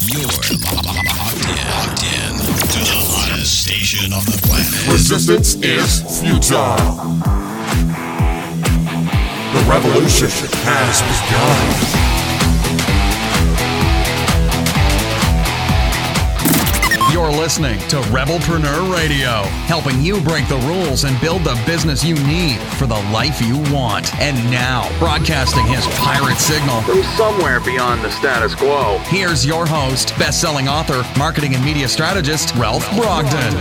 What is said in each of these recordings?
locked in to the hottest station on the planet. Resistance is futile. The revolution has begun. You're listening to Rebelpreneur Radio, helping you break the rules and build the business you need for the life you want. And now, broadcasting his pirate signal from somewhere beyond the status quo, here's your host, best-selling author, marketing and media strategist, Ralph Brogden.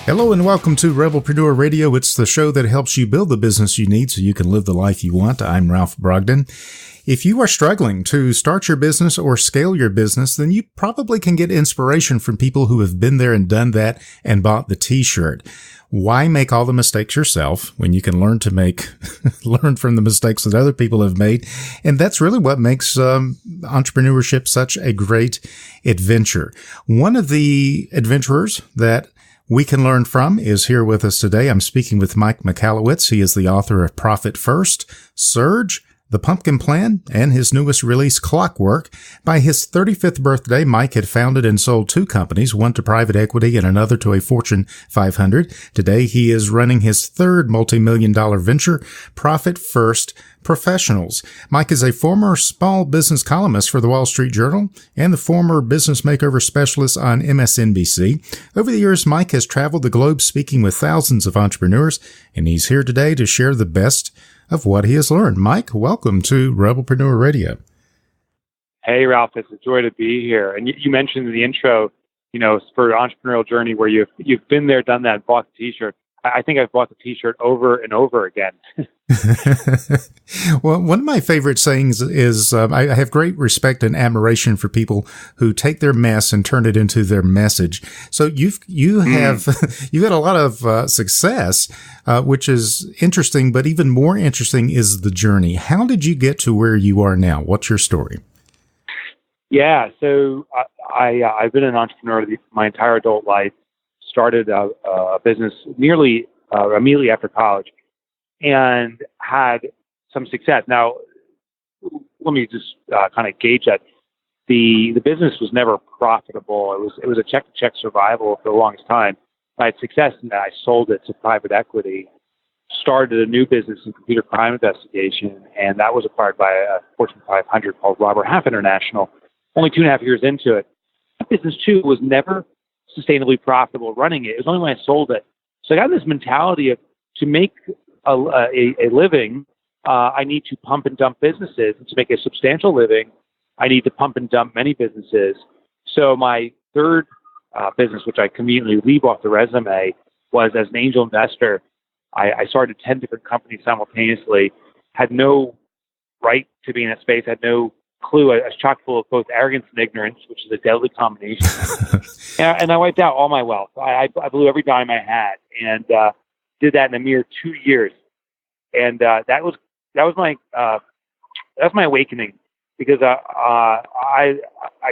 Hello and welcome to Rebelpreneur Radio. It's the show that helps you build the business you need so you can live the life you want. I'm Ralph Brogden. If you are struggling to start your business or scale your business, then you probably can get inspiration from people who have been there and done that and bought the t-shirt. Why make all the mistakes yourself when you can learn from the mistakes that other people have made? And that's really what makes entrepreneurship such a great adventure. One of the adventurers that we can learn from is here with us today. I'm speaking with Mike Michalowicz. He is the author of Profit First, Surge, The Pumpkin Plan, and his newest release, Clockwork. By his 35th birthday, Mike had founded and sold two companies, one to private equity and another to a Fortune 500. Today, he is running his third multi-million-dollar venture, Profit First Professionals. Mike is a former small business columnist for the Wall Street Journal and the former business makeover specialist on MSNBC. Over the years, Mike has traveled the globe speaking with thousands of entrepreneurs, and he's here today to share the best of what he has learned. Mike, welcome to Rebelpreneur Radio. Hey, Ralph, it's a joy to be here. And you mentioned in the intro, for an entrepreneurial journey where you've been there, done that, bought the t-shirt. I think I've bought the t-shirt over and over again. Well, one of my favorite sayings is I have great respect and admiration for people who take their mess and turn it into their message. So you've had a lot of success, which is interesting, but even more interesting is the journey. How did you get to where you are now? What's your story? Yeah, so I've been an entrepreneur my entire adult life. Started a business nearly immediately after college, and had some success. Now, let me just kind of gauge that. The business was never profitable. It was a check-to-check survival for the longest time. I had success in that I sold it to private equity, started a new business in computer crime investigation, and that was acquired by a Fortune 500 called Robert Half International. Only 2.5 years into it. That business, too, was never sustainably profitable running it. It was only when I sold it. So I got this mentality of to make a living, I need to pump and dump businesses. And to make a substantial living, I need to pump and dump many businesses. So my third business, which I conveniently leave off the resume, was as an angel investor. I started 10 different companies simultaneously, had no right to be in that space, had no clue. I was chock full of both arrogance and ignorance, which is a deadly combination. and I wiped out all my wealth. I blew every dime I had, and did that in a mere 2 years. And that was my awakening, because I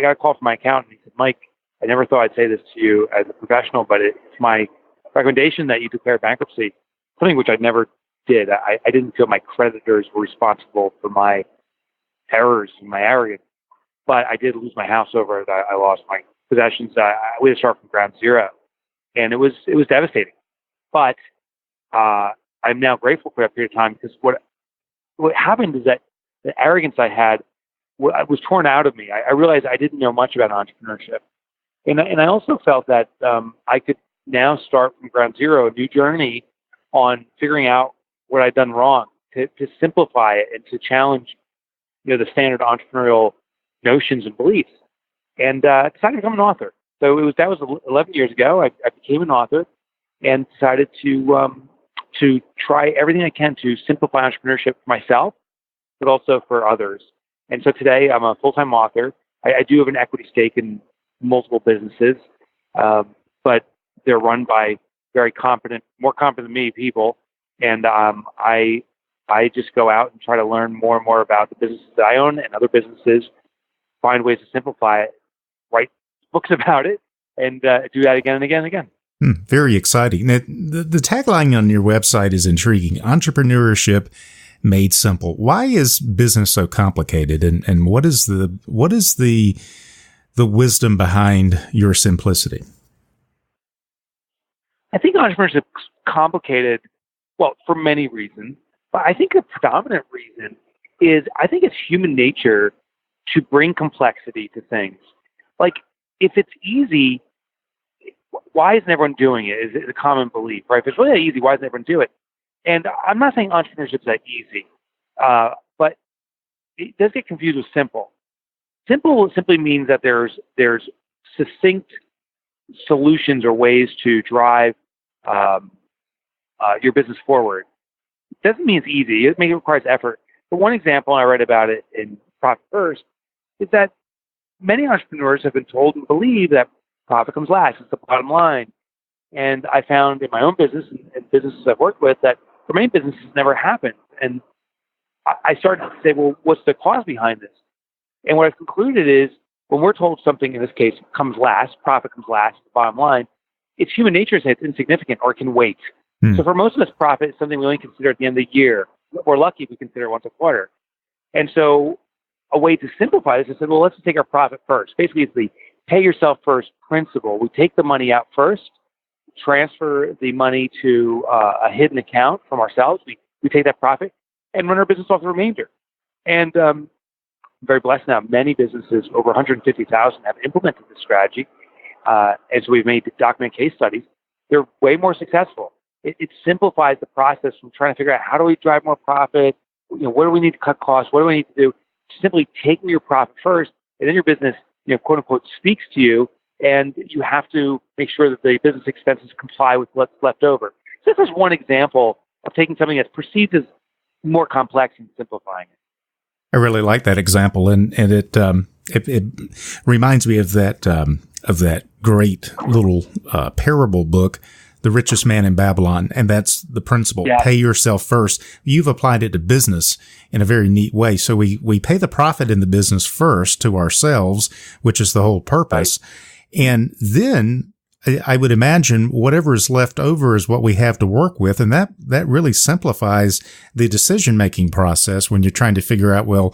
got a call from my accountant. He said, "Mike, I never thought I'd say this to you as a professional, but it's my recommendation that you declare bankruptcy," something which I never did. I didn't feel my creditors were responsible for my errors and my arrogance, but I did lose my house over it. I lost my possessions. We had to start from ground zero, and it was devastating. But I'm now grateful for that period of time, because what happened is that the arrogance I had was torn out of me. I realized I didn't know much about entrepreneurship, and I also felt that I could now start from ground zero, a new journey on figuring out what I'd done wrong, to simplify it and to challenge the standard entrepreneurial notions and beliefs, and decided to become an author. So that was 11 years ago. I became an author and decided to try everything I can to simplify entrepreneurship for myself, but also for others. And so today I'm a full-time author. I do have an equity stake in multiple businesses, but they're run by very competent, more competent than me people, and I just go out and try to learn more and more about the businesses that I own and other businesses, find ways to simplify it, write books about it, and do that again and again and again. Very exciting. Now, the tagline on your website is intriguing. Entrepreneurship made simple. Why is business so complicated? And what is the the wisdom behind your simplicity? I think entrepreneurship is complicated, well, for many reasons. But I think a predominant reason is I think it's human nature to bring complexity to things. Like, if it's easy, why isn't everyone doing it? Is it a common belief, right? If it's really easy, why doesn't everyone do it? And I'm not saying entrepreneurship is that easy, but it does get confused with simple. Simple simply means that there's succinct solutions or ways to drive your business forward. It doesn't mean it's easy. It requires effort. But one example, and I read about it in Profit First, is that many entrepreneurs have been told and believe that profit comes last. It's the bottom line. And I found in my own business and businesses I've worked with that for many businesses never happened. And I started to say, well, what's the cause behind this? And what I've concluded is when we're told something, in this case, comes last, profit comes last, the bottom line, it's human nature to say it's insignificant or can wait. So for most of us, profit is something we only consider at the end of the year. We're lucky if we consider it once a quarter. And so a way to simplify this is, well, let's take our profit first. Basically, it's the pay yourself first principle. We take the money out first, transfer the money to a hidden account from ourselves. We take that profit and run our business off the remainder. And I'm very blessed now. Many businesses, over 150,000, have implemented this strategy. And so we've made documented case studies. They're way more successful. It simplifies the process from trying to figure out how do we drive more profit, what do we need to cut costs, what do we need to do. Simply taking your profit first, and then your business, quote unquote, speaks to you, and you have to make sure that the business expenses comply with what's left over. So this is one example of taking something that's perceived as more complex and simplifying it. I really like that example, and it reminds me of that great little parable book, The Richest Man in Babylon, and that's the principle. Yeah. Pay yourself first. You've applied it to business in a very neat way. So we pay the profit in the business first to ourselves, which is the whole purpose. Right. And then I would imagine whatever is left over is what we have to work with. And that really simplifies the decision-making process when you're trying to figure out, well,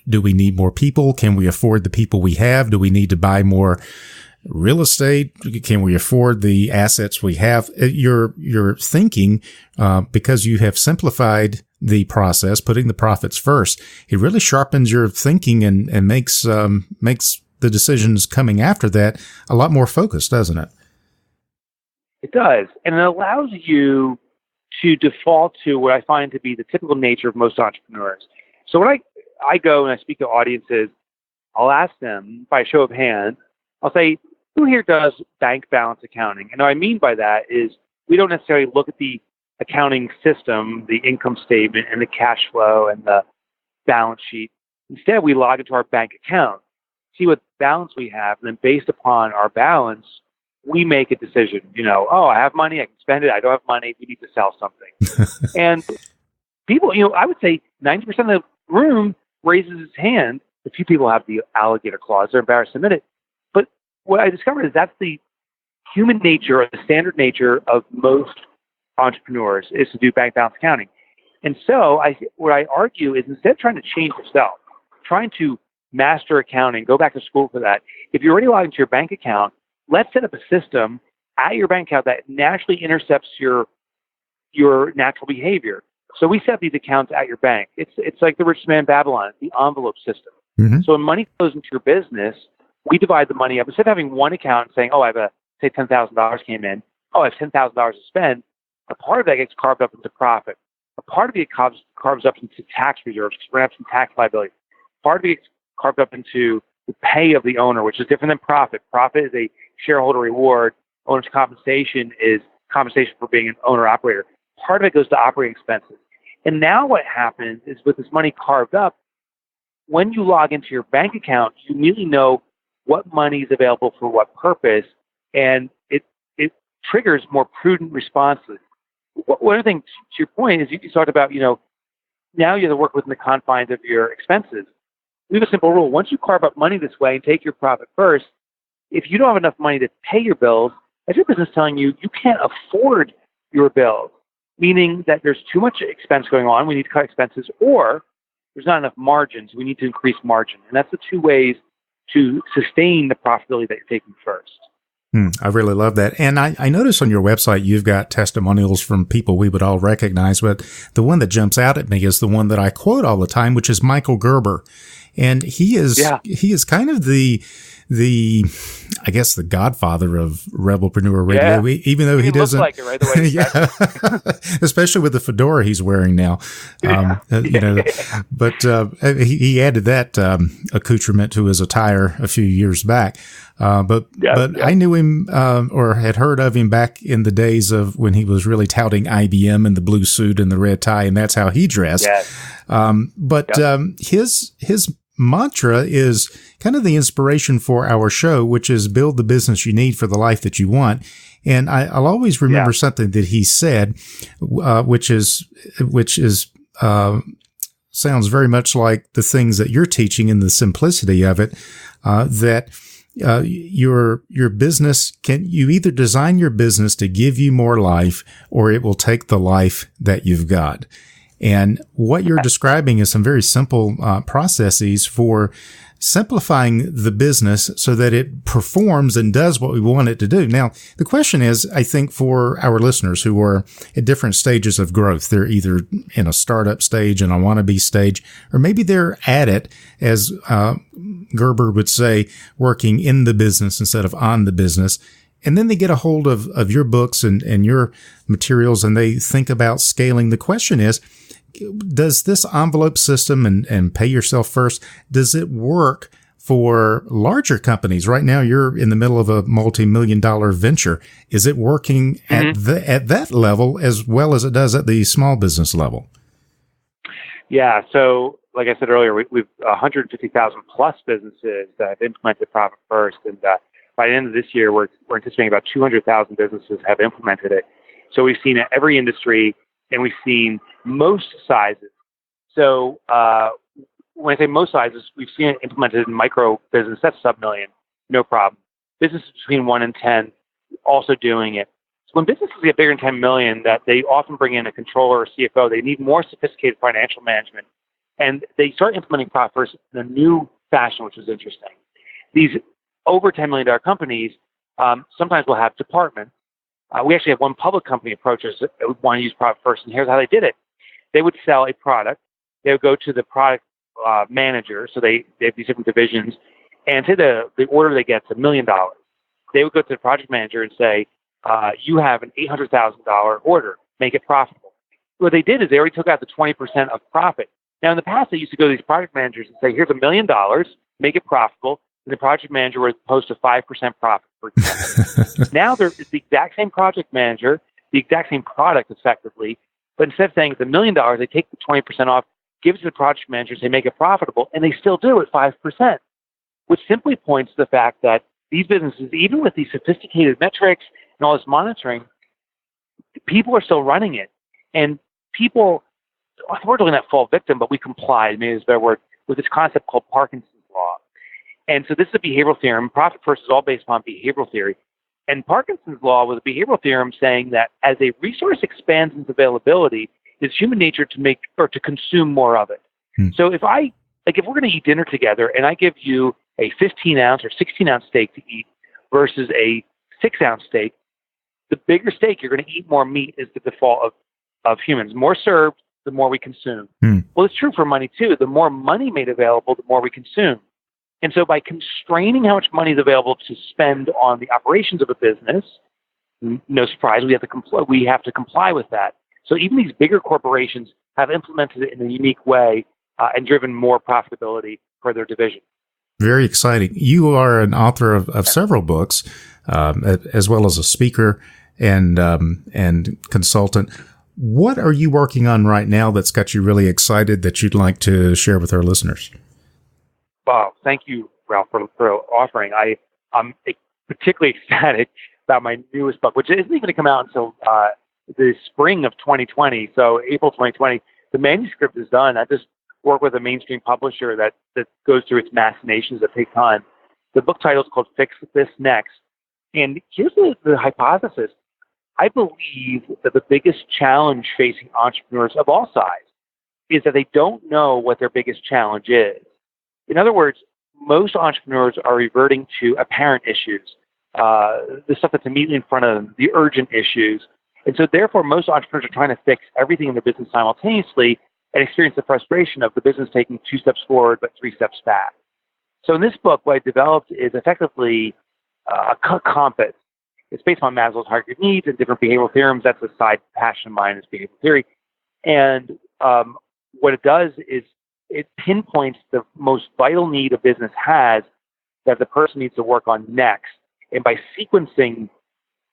do we need more people? Can we afford the people we have? Do we need to buy more real estate? Can we afford the assets we have? You're thinking, because you have simplified the process, putting the profits first, it really sharpens your thinking and makes the decisions coming after that a lot more focused, doesn't it? It does. And it allows you to default to what I find to be the typical nature of most entrepreneurs. So when I go and I speak to audiences, I'll ask them by a show of hands, I'll say, who here does bank balance accounting? And what I mean by that is we don't necessarily look at the accounting system, the income statement and the cash flow and the balance sheet. Instead, we log into our bank account, see what balance we have, and then based upon our balance, we make a decision. I have money, I can spend it. I don't have money, we need to sell something. And people, I would say 90% of the room raises its hand. A few people have the alligator clause. They're embarrassed to admit it. But what I discovered is that's the human nature or the standard nature of most entrepreneurs is to do bank balance accounting. And so what I argue is instead of trying to change yourself, trying to master accounting, go back to school for that. If you're already logged into your bank account, let's set up a system at your bank account that naturally intercepts your natural behavior. So we set up these accounts at your bank. It's like the Richest Man in Babylon, the envelope system. Mm-hmm. So when money goes into your business, we divide the money up. Instead of having one account and saying, I have say $10,000 came in. I have $10,000 to spend. A part of that gets carved up into profit. A part of it carves up into tax reserves, perhaps some tax liability. Part of it gets carved up into the pay of the owner, which is different than profit. Profit is a shareholder reward. Owner's compensation is compensation for being an owner-operator. Part of it goes to operating expenses. And now what happens is with this money carved up, when you log into your bank account, you immediately know what money is available for what purpose, and it triggers more prudent responses. One other thing, to your point, is you talked about, now you have to work within the confines of your expenses. We have a simple rule. Once you carve up money this way and take your profit first, if you don't have enough money to pay your bills, as your business is telling you, you can't afford your bills, meaning that there's too much expense going on, we need to cut expenses, or there's not enough margins, we need to increase margin. And that's the two ways to sustain the profitability that you're taking first. I really love that. And I notice on your website, you've got testimonials from people we would all recognize, but the one that jumps out at me is the one that I quote all the time, which is Michael Gerber. And he is kind of the I guess the godfather of Rebelpreneur Radio, even though he doesn't look like it, right? The way yeah, especially with the fedora he's wearing now. But he added that accoutrement to his attire a few years back. But I knew him or had heard of him back in the days of when he was really touting IBM and the blue suit and the red tie, and that's how he dressed. Yes. His mantra is kind of the inspiration for our show, which is build the business you need for the life that you want. And I'll always remember something that he said, which sounds very much like the things that you're teaching and the simplicity of it, that your business you either design your business to give you more life or it will take the life that you've got. And what you're describing is some very simple processes for simplifying the business so that it performs and does what we want it to do. Now, the question is, I think for our listeners who are at different stages of growth, they're either in a startup stage and a wannabe stage, or maybe they're at it, as Gerber would say, working in the business instead of on the business. And then they get a hold of your books and your materials and they think about scaling. The question is, does this envelope system and pay yourself first, does it work for larger companies? Right now, you're in the middle of a multi-million-dollar venture. Is it working at that level as well as it does at the small business level? Yeah. So like I said earlier, we've 150,000 plus businesses that have implemented Profit First. And by the end of this year, we're anticipating about 200,000 businesses have implemented it. So we've seen it every industry, and we've seen most sizes. So when I say most sizes, we've seen it implemented in micro business, that's sub-million, no problem. Businesses between 1 and 10 also doing it. So when businesses get bigger than 10 million, that they often bring in a controller or CFO. They need more sophisticated financial management. And they start implementing Profit First in a new fashion, which is interesting. These over $10 million companies sometimes will have departments. We actually have one public company approach us that would want to use Profit First, and here's how they did it. They would sell a product. They would go to the product manager, so they have these different divisions, and say the order they get is $1 million. They would go to the project manager and say, you have an $800,000 order, make it profitable. What they did is they already took out the 20% of profit. Now, in the past, they used to go to these project managers and say, here's $1 million, make it profitable. And the project manager would post a 5% profit, for example. Now it's the exact same project manager, the exact same product effectively, but instead of saying it's $1 million, they take the 20% off, give it to the project managers, they make it profitable, and they still do it 5%, which simply points to the fact that these businesses, even with these sophisticated metrics and all this monitoring, people are still running it. And people, unfortunately, not fall victim, but we complied, maybe it's a better word, with this concept called Parkinson's law. And so this is a behavioral theorem. Profit First is all based upon behavioral theory. And Parkinson's law was a behavioral theorem saying that as a resource expands its availability, it's human nature to make or to consume more of it. So if we're going to eat dinner together and I give you a 15-ounce or 16-ounce steak to eat versus a 6-ounce steak, the bigger steak, you're going to eat more meat is the default of humans. More served, the more we consume. Well, it's true for money too. The more money made available, the more we consume. And so by constraining how much money is available to spend on the operations of a business, no surprise, we have to comply with that. So even these bigger corporations have implemented it in a unique way and driven more profitability for their division. Very exciting. You are an author of several books, as well as a speaker and consultant. What are you working on right now that's got you really excited that you'd like to share with our listeners? Wow, thank you, Ralph, for offering. I'm particularly ecstatic about my newest book, which isn't even going to come out until the spring of 2020. So April 2020, the manuscript is done. I just work with a mainstream publisher that goes through its machinations that take time. The book title is called Fix This Next. And here's the hypothesis. I believe that the biggest challenge facing entrepreneurs of all size is that they don't know what their biggest challenge is. In other words, most entrepreneurs are reverting to apparent issues, the stuff that's immediately in front of them, the urgent issues. And so therefore, most entrepreneurs are trying to fix everything in their business simultaneously and experience the frustration of the business taking 2 steps forward but 3 steps back. So in this book, what I developed is effectively a compass. It's based on Maslow's hierarchy of needs and different behavioral theorems. That's a side passion of mine, is behavioral theory. And what it does is it pinpoints the most vital need a business has that the person needs to work on next. And by sequencing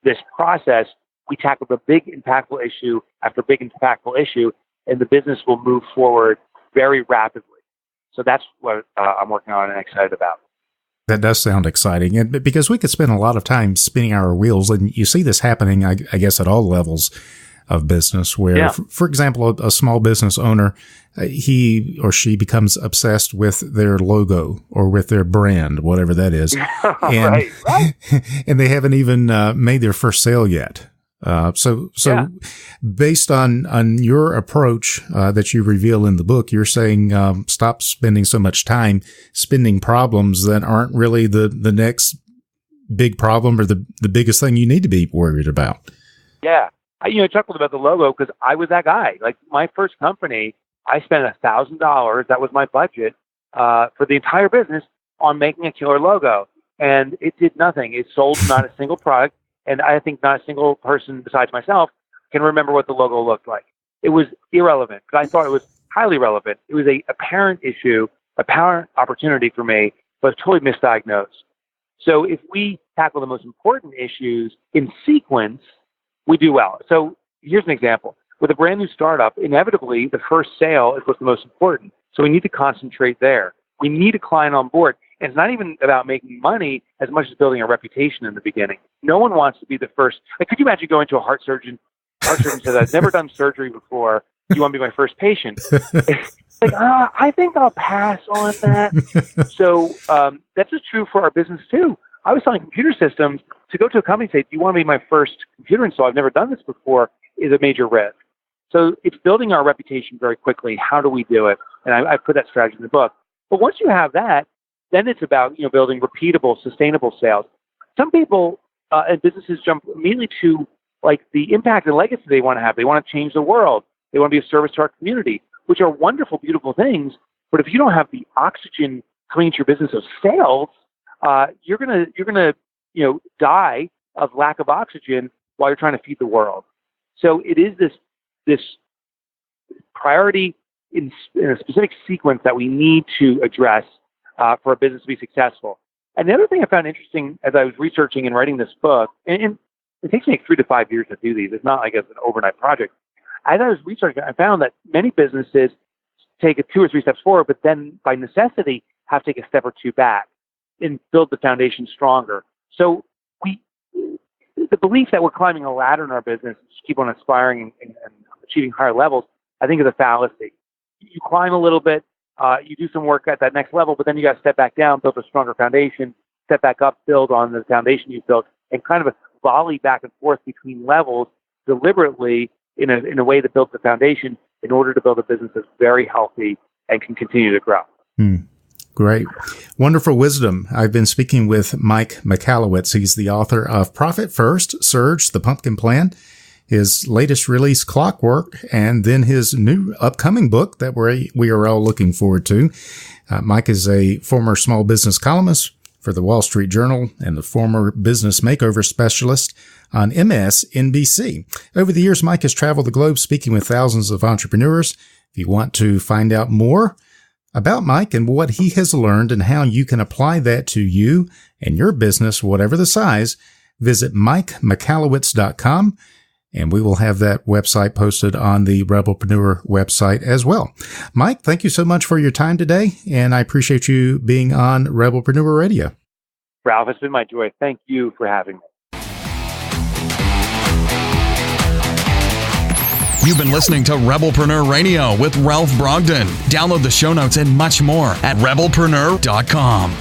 this process, we tackle the big impactful issue after big impactful issue, and the business will move forward very rapidly. So that's what I'm working on and excited about. That does sound exciting, and because we could spend a lot of time spinning our wheels, and you see this happening, I guess, at all levels of business, where, for example, a small business owner, he or she becomes obsessed with their logo or with their brand, whatever that is, and, right. And they haven't even made their first sale yet. So based on your approach that you reveal in the book, you're saying stop spending so much time spinning problems that aren't really the next big problem or the biggest thing you need to be worried about. Yeah. I chuckled about the logo because I was that guy. Like my first company, I spent $1,000. That was my budget for the entire business on making a killer logo. And it did nothing. It sold not a single product. And I think not a single person besides myself can remember what the logo looked like. It was irrelevant, but I thought it was highly relevant. It was a apparent issue, apparent opportunity for me, but totally misdiagnosed. So if we tackle the most important issues in sequence, we do well. So here's an example. With a brand new startup, inevitably, the first sale is what's the most important. So we need to concentrate there. We need a client on board. And it's not even about making money as much as building a reputation in the beginning. No one wants to be the first. Like, could you imagine going to a heart surgeon says, I've never done surgery before. You want to be my first patient? It's like, I think I'll pass on that. So that's just true for our business too. I was selling computer systems. To go to a company and say, do you want to be my first computer install? I've never done this before, is a major risk. So it's building our reputation very quickly. How do we do it? And I put that strategy in the book. But once you have that, then it's about building repeatable, sustainable sales. Some people and businesses jump immediately to like the impact and legacy they want to have. They want to change the world. They want to be of service to our community, which are wonderful, beautiful things. But if you don't have the oxygen coming into your business of sales, you're gonna die of lack of oxygen while you're trying to feed the world. So it is this priority in a specific sequence that we need to address for a business to be successful. And the other thing I found interesting as I was researching and writing this book, and it takes me like 3 to 5 years to do these. It's not like it's an overnight project. As I was researching, I found that many businesses take 2 or 3 steps forward, but then by necessity have to take a step or 2 back and build the foundation stronger. So the belief that we're climbing a ladder in our business, just keep on aspiring and achieving higher levels, I think is a fallacy. You climb a little bit, you do some work at that next level, but then you got to step back down, build a stronger foundation, step back up, build on the foundation you've built, and kind of a volley back and forth between levels deliberately in a way that builds the foundation in order to build a business that's very healthy and can continue to grow. Great. Wonderful wisdom. I've been speaking with Mike Michalowicz. He's the author of Profit First, Surge, The Pumpkin Plan, his latest release, Clockwork, and then his new upcoming book that we are all looking forward to. Mike is a former small business columnist for the Wall Street Journal and the former business makeover specialist on MSNBC. Over the years, Mike has traveled the globe speaking with thousands of entrepreneurs. If you want to find out more about Mike and what he has learned and how you can apply that to you and your business, whatever the size, visit MikeMichalowicz.com, and we will have that website posted on the Rebelpreneur website as well. Mike, thank you so much for your time today, and I appreciate you being on Rebelpreneur Radio. Ralph, it's been my joy. Thank you for having me. You've been listening to Rebelpreneur Radio with Ralph Brogden. Download the show notes and much more at rebelpreneur.com.